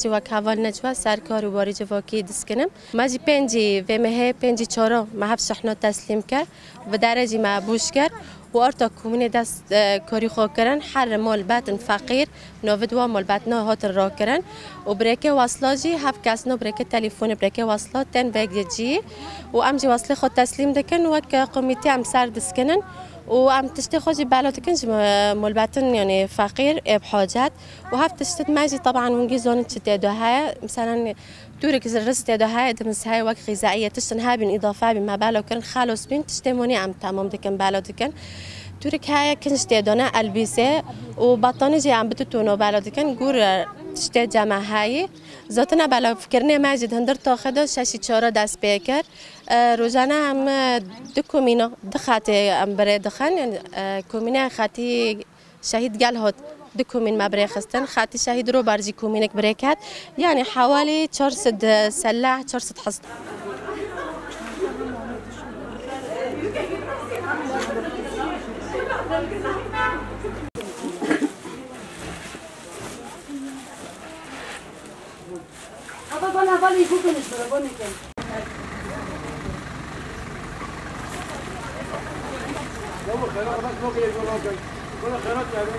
وقت حوال نجوا سرکار و باری جواکی دست کنم. ماجی پنجی و مه پنجی چهارم محب شحنات تسلیم کرد و درجی معبوش کرد و آرتا کومین دست کاری خواه کردن هر مال بطن فقیر نوود و مال بطن هات را کردن و برکه وصلاجی هفت کس نو برکه تلفن برکه وصلات تن بگی و امجی وصله خود تسلیم دکن و که قمیتی هم سر دست کنن و ام تشتي خوجي بالات كنج ملباتن يعني فقير بحاجات وهاف تشتت ماجي طبعا ونجي زون تشتي هاي مثلا تورك الرست هاي دمس هاي وقت غذائيه تشتن هاي بين اضافه بما بالو كان خالص بين تشتموني عم تمام دكن بالات كان تورك هاي كنج تيدونا البسه وبطاني جي عم بتتونو بالات كان جور تشتي جمع هاي زاتنا بالا فكرني ماجد هندر تاخده شاشي چهار دست بکر روزانه هم دو کومینا دخاتی ام برای دخان يعني کومینا خاطی شهید گل هات دو کومین ما برای خستن خاطی شهید رو برزی کومینک برای کات يعني حوالي 400 سلاح 400 حصد هذا يفوق نشبه بوني كان يلا خيرات بس نوكي يقول نوكي كل خيرات يعني